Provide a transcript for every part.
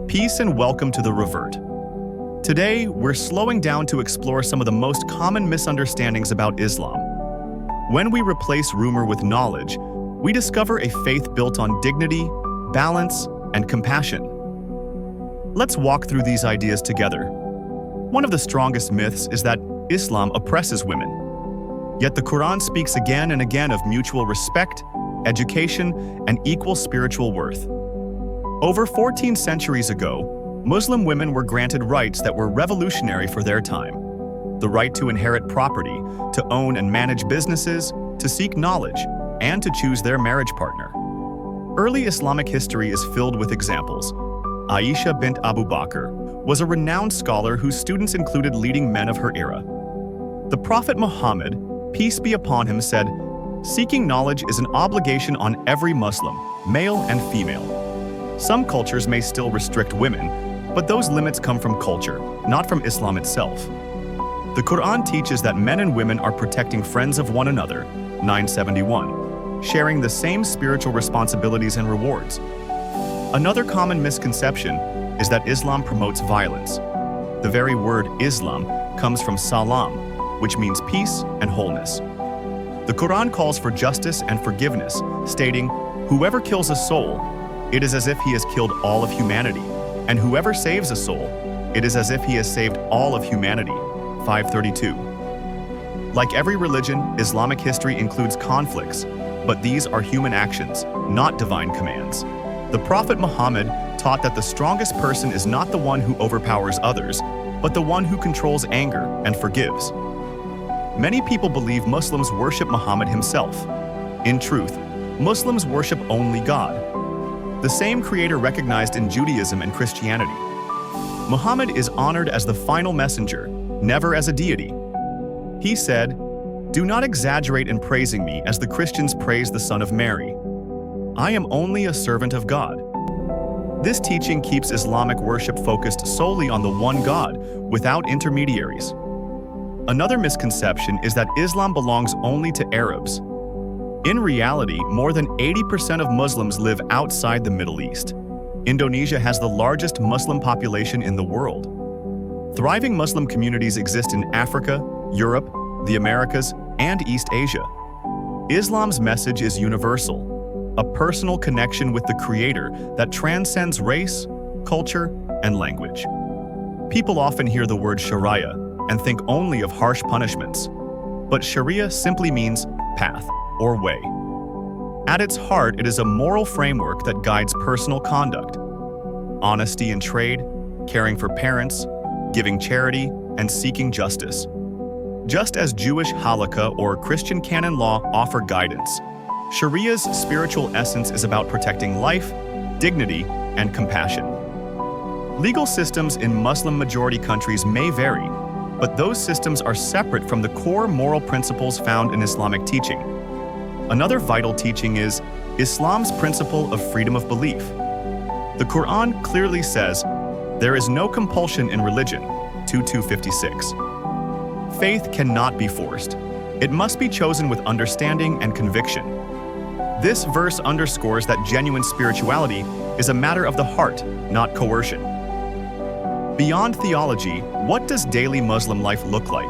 Peace and welcome to the Revert. Today, we're slowing down to explore some of the most common misunderstandings about Islam. When we replace rumor with knowledge, we discover a faith built on dignity, balance, and compassion. Let's walk through these ideas together. One of the strongest myths is that Islam oppresses women. Yet the Quran speaks again and again of mutual respect, education, and equal spiritual worth. Over 14 centuries ago, Muslim women were granted rights that were revolutionary for their time. The right to inherit property, to own and manage businesses, to seek knowledge, and to choose their marriage partner. Early Islamic history is filled with examples. Aisha bint Abu Bakr was a renowned scholar whose students included leading men of her era. The Prophet Muhammad, peace be upon him, said, "Seeking knowledge is an obligation on every Muslim, male and female." Some cultures may still restrict women, but those limits come from culture, not from Islam itself. The Quran teaches that men and women are protecting friends of one another, 971, sharing the same spiritual responsibilities and rewards. Another common misconception is that Islam promotes violence. The very word Islam comes from salam, which means peace and wholeness. The Quran calls for justice and forgiveness, stating, "Whoever kills a soul, it is as if he has killed all of humanity, and whoever saves a soul, it is as if he has saved all of humanity." 532. Like every religion, Islamic history includes conflicts, but these are human actions, not divine commands. The Prophet Muhammad taught that the strongest person is not the one who overpowers others, but the one who controls anger and forgives. Many people believe Muslims worship Muhammad himself. In truth, Muslims worship only God, the same creator recognized in Judaism and Christianity. Muhammad is honored as the final messenger, never as a deity. He said, "Do not exaggerate in praising me as the Christians praise the Son of Mary. I am only a servant of God." This teaching keeps Islamic worship focused solely on the one God, without intermediaries. Another misconception is that Islam belongs only to Arabs. In reality, more than 80% of Muslims live outside the Middle East. Indonesia has the largest Muslim population in the world. Thriving Muslim communities exist in Africa, Europe, the Americas, and East Asia. Islam's message is universal, a personal connection with the Creator that transcends race, culture, and language. People often hear the word Sharia and think only of harsh punishments, but Sharia simply means path or way. At its heart, it is a moral framework that guides personal conduct, honesty in trade, caring for parents, giving charity, and seeking justice. Just as Jewish halakha or Christian canon law offer guidance, Sharia's spiritual essence is about protecting life, dignity, and compassion. Legal systems in Muslim-majority countries may vary, but those systems are separate from the core moral principles found in Islamic teaching. Another vital teaching is Islam's principle of freedom of belief. The Quran clearly says, "There is no compulsion in religion," 2256. Faith cannot be forced. It must be chosen with understanding and conviction. This verse underscores that genuine spirituality is a matter of the heart, not coercion. Beyond theology, what does daily Muslim life look like?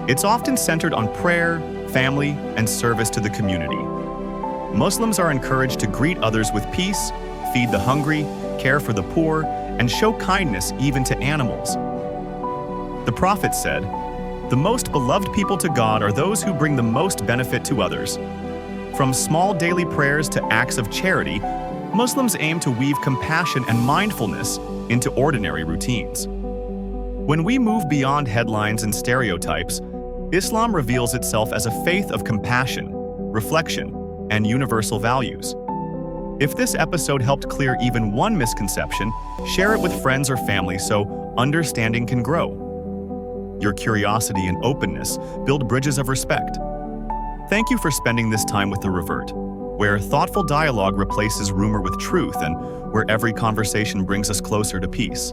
It's often centered on prayer, family, and service to the community. Muslims are encouraged to greet others with peace, feed the hungry, care for the poor, and show kindness even to animals. The Prophet said, "The most beloved people to God are those who bring the most benefit to others." From small daily prayers to acts of charity, Muslims aim to weave compassion and mindfulness into ordinary routines. When we move beyond headlines and stereotypes, Islam reveals itself as a faith of compassion, reflection, and universal values. If this episode helped clear even one misconception, share it with friends or family so understanding can grow. Your curiosity and openness build bridges of respect. Thank you for spending this time with the Revert, where thoughtful dialogue replaces rumor with truth and where every conversation brings us closer to peace.